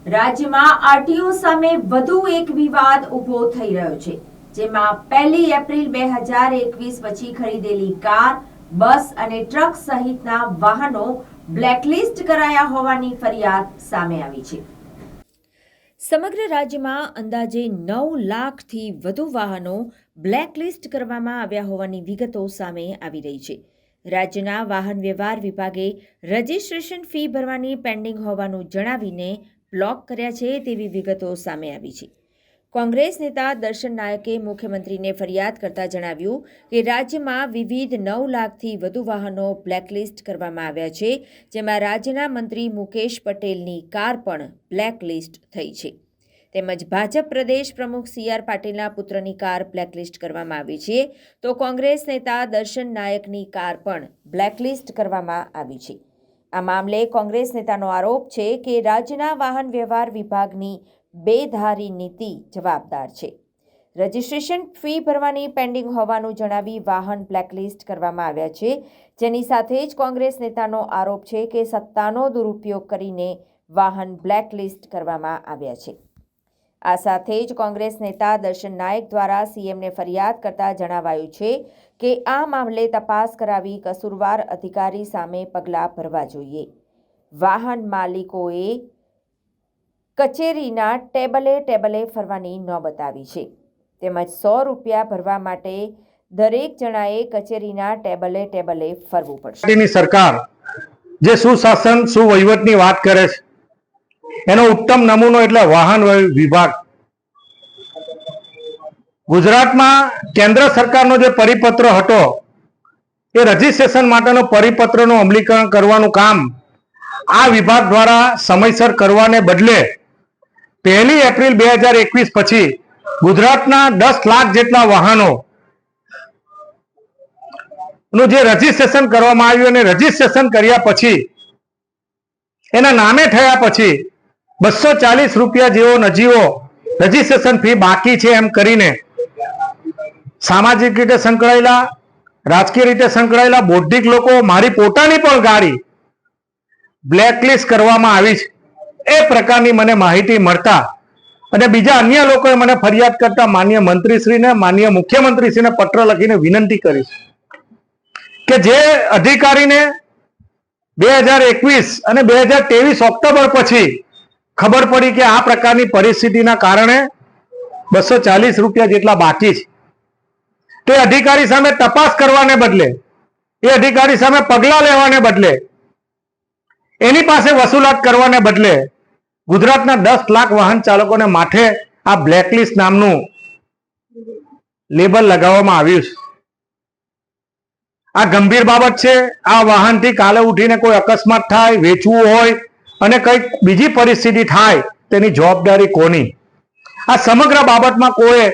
રાજ્યમાં આરટીઓ સામે વધુ એક વિવાદ ઉભો થઈ રહ્યો છે, જેમાં 1 એપ્રિલ 2021 પછી ખરીદેલી કાર, બસ અને ટ્રક સહિતના વાહનો બ્લેકલિસ્ટ કરાયા હોવાની ફરિયાદ સામે આવી છે। સમગ્ર રાજ્યમાં અંદાજે 9 લાખથી વધુ વાહનો બ્લેકલિસ્ટ કરવામાં આવ્યા હોવાની વિગતો સામે આવી રહી છે। રાજ્યના વાહન વ્યવહાર વિભાગે રજિસ્ટ્રેશન ફી ભરવાની પેન્ડિંગ હોવાનું જણાવીને બ્લોક કર્યા છે તેવી વિગતો સામે આવી છે। કોંગ્રેસ નેતા દર્શન નાયકે મુખ્યમંત્રીને ફરિયાદ કરતા જણાવ્યું કે રાજ્યમાં વિવિધ 9 લાખથી વધુ વાહનો બ્લેકલિસ્ટ કરવામાં આવ્યા છે, જેમાં રાજ્યના મંત્રી મુકેશ પટેલની કાર પણ બ્લેકલિસ્ટ થઈ છે। તેમજ ભાજપ પ્રદેશ પ્રમુખ CR પાટીલના પુત્રની કાર બ્લેકલિસ્ટ કરવામાં આવી છે, તો કોંગ્રેસ નેતા દર્શન નાયકની કાર પણ બ્લેકલિસ્ટ કરવામાં આવી છે। આ મામલે કોંગ્રેસ નેતાનો આરોપ છે કે રાજ્યના વાહન વ્યવહાર વિભાગની બેધારી નીતિ જવાબદાર છે। રજિસ્ટ્રેશન ફી ભરવાની પેન્ડિંગ હોવાનું જણાવી વાહન બ્લેકલિસ્ટ કરવામાં આવ્યા છે, જેની સાથે જ કોંગ્રેસ નેતાનો આરોપ છે કે સત્તાનો દુરુપયોગ કરીને વાહન બ્લેકલિસ્ટ કરવામાં આવ્યા છે। આ સાથે જ કોંગ્રેસ નેતા દર્શન નાયક દ્વારા CMને ફરિયાદ કરતા જણાવાયું છે કે આ મામલે તપાસ કરાવી કસૂરવાર અધિકારી સામે પગલાં ભરવા જોઈએ। વાહન માલિકોએ કચેરીના ટેબલે ફરવાની નોબત આવી છે, તેમજ 100 રૂપિયા ભરવા માટે દરેક જણાએ કચેરીના ટેબલે ફરવું પડશે। સરકાર જે સુશાસન સુવહીવટની વાત કરે છે, એનો ઉત્તમ નમૂનો એટલે વાહન વિભાગ। ગુજરાતમાં કેન્દ્ર સરકારનો જે પરિપત્ર હતો એ રજીસ્ટ્રેશન માટેનો પરિપત્રનું અમલીકરણ કરવાનું કામ આ વિભાગ દ્વારા સમયસર કરવાને બદલે 1 એપ્રિલ 2021 પછી ગુજરાતના 10 લાખ જેટલા વાહનો નું જે રજીસ્ટ્રેશન કરવામાં આવ્યું અને રજીસ્ટ્રેશન કર્યા પછી એના નામે થયા પછી 240 રૂપિયા જેવો નજીવો રજીસ્ટ્રેશન ફી બાકી છે એમ કરીને સામાજિક રીતે સંકળાયેલા, રાજકીય રીતે સંકળાયેલા બૌદ્ધિક લોકો, મારી પોતાની પણ ગાડી બ્લેકલિસ્ટ કરવામાં આવી છે એ પ્રકારની મને માહિતી મળતા અને બીજા અન્ય લોકોએ મને ફરિયાદ કરતા માનનીય મંત્રીશ્રીને, માનનીય મુખ્યમંત્રીશ્રીને પત્ર લખીને વિનંતી કરી કે જે અધિકારીને 2021 અને 2023 ઓક્ટોબર પછી ખબર પડી કે આ પ્રકારની પરિસ્થિતિના કારણે 240 રૂપિયા જેટલા બાકી છે, તે અધિકારી સામે તપાસ કરવાને બદલે, એ અધિકારી સામે પગલાં લેવાને બદલે, એની પાસે વસૂલાત કરવાને બદલે ગુજરાતના 10 લાખ વાહન ચાલકોને માથે આ બ્લેકલિસ્ટ નામનું લેબલ લગાવવામાં આવ્યું છે। આ ગંભીર બાબત છે। આ વાહનથી કાલે ઉઠીને કોઈ અકસ્માત થાય, વેચવું હોય અને કંઈક બીજી પરિસ્થિતિ થાય તેની જવાબદારી કોની? આ સમગ્ર બાબતમાં કોઈ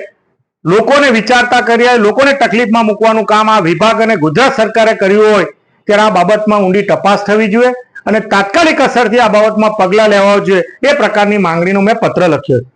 લોકોને વિચારતા કર્યા, લોકોને તકલીફમાં મૂકવાનું કામ આ વિભાગ અને ગુજરાત સરકારે કર્યું હોય ત્યારે આ બાબતમાં ઊંડી તપાસ થવી જોઈએ અને તાત્કાલિક અસરથી આ બાબતમાં પગલાં લેવા જોઈએ, એ પ્રકારની માંગણીનો મેં પત્ર લખ્યો છે।